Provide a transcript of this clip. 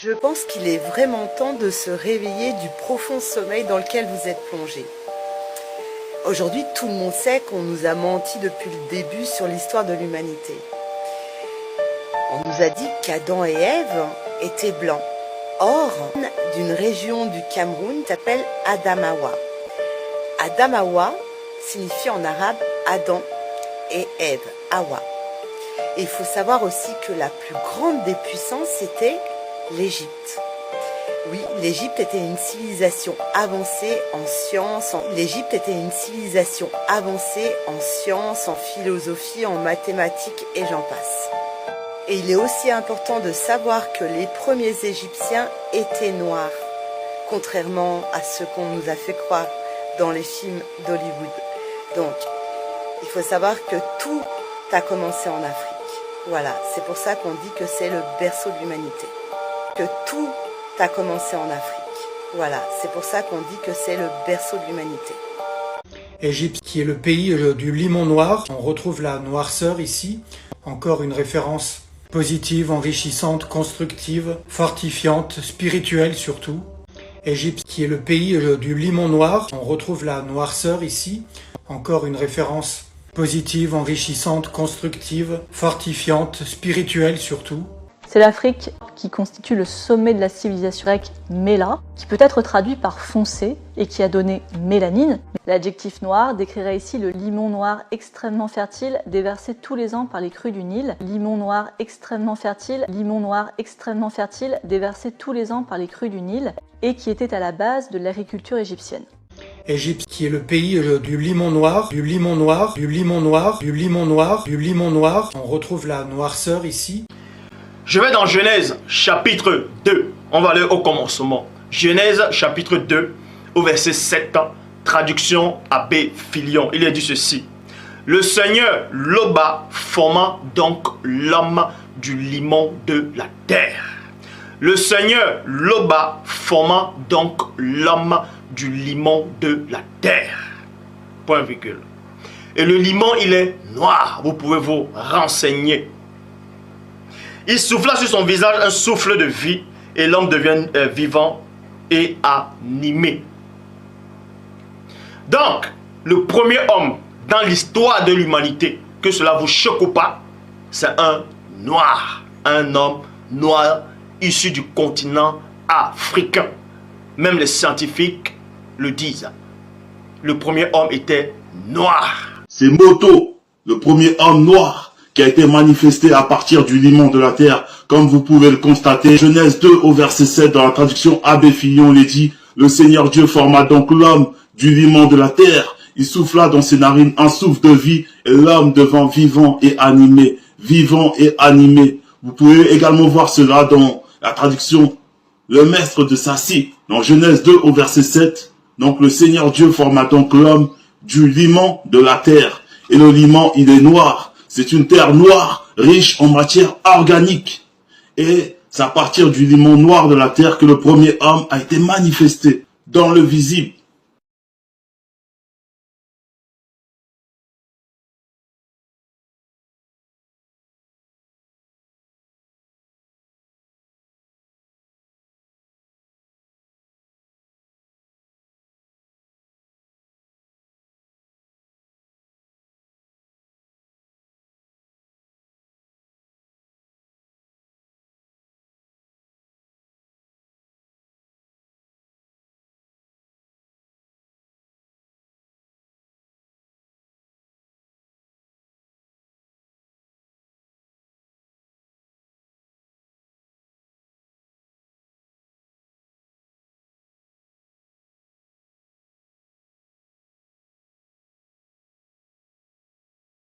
Je pense qu'il est vraiment temps de se réveiller du profond sommeil dans lequel vous êtes plongé. Aujourd'hui, tout le monde sait qu'on nous a menti depuis le début sur l'histoire de l'humanité. On nous a dit qu'Adam et Ève étaient blancs. Or, d'une région du Cameroun s'appelle Adamawa. Adamawa signifie en arabe Adam et Ève, Hawa. Et il faut savoir aussi que la plus grande des puissances, c'était l'Égypte. Oui, l'Égypte était une civilisation avancée en sciences. L'Égypte était une civilisation avancée en sciences, en philosophie, en mathématiques et j'en passe. Et il est aussi important de savoir que les premiers Égyptiens étaient noirs, contrairement à ce qu'on nous a fait croire dans les films d'Hollywood. Donc, il faut savoir que tout a commencé en Afrique. Voilà, c'est pour ça qu'on dit que c'est le berceau de l'humanité. Que tout a commencé en Afrique. Voilà, c'est pour ça qu'on dit que c'est le berceau de l'humanité. Égypte, qui est le pays du limon noir. On retrouve la noirceur ici. Encore une référence positive, enrichissante, constructive, fortifiante, spirituelle surtout. Égypte, qui est le pays du limon noir. On retrouve la noirceur ici. Encore une référence positive, enrichissante, constructive, fortifiante, spirituelle surtout. C'est l'Afrique qui constitue le sommet de la civilisation grecque Méla, qui peut être traduit par foncé et qui a donné mélanine. L'adjectif noir décrirait ici le limon noir extrêmement fertile déversé tous les ans par les crues du Nil. Limon noir extrêmement fertile déversé tous les ans par les crues du Nil et qui était à la base de l'agriculture égyptienne. Égypte, qui est le pays du limon noir. On retrouve la noirceur ici. Je vais dans Genèse chapitre 2. On va aller au commencement. Genèse chapitre 2 au verset 7. Traduction Abbé Filion. Il est dit ceci. Le Seigneur Loba forma donc l'homme du limon de la terre. Le Seigneur Loba forma donc l'homme du limon de la terre. Point virgule. Et le limon, il est noir. Vous pouvez vous renseigner. Il souffla sur son visage un souffle de vie et l'homme devient vivant et animé. Donc, le premier homme dans l'histoire de l'humanité, que cela vous choque ou pas, c'est un noir. Un homme noir issu du continent africain. Même les scientifiques le disent. Le premier homme était noir. C'est Moto, le premier homme noir, qui a été manifesté à partir du limon de la terre, comme vous pouvez le constater. Genèse 2 au verset 7, dans la traduction Abbé Filion, il est dit, le Seigneur Dieu forma donc l'homme du limon de la terre. Il souffla dans ses narines un souffle de vie, et l'homme devint vivant et animé. Vivant et animé. Vous pouvez également voir cela dans la traduction Le Maître de Sassi, dans Genèse 2 au verset 7. Donc le Seigneur Dieu forma donc l'homme du limon de la terre. Et le limon, il est noir. C'est une terre noire, riche en matière organique. Et c'est à partir du limon noir de la terre que le premier homme a été manifesté dans le visible.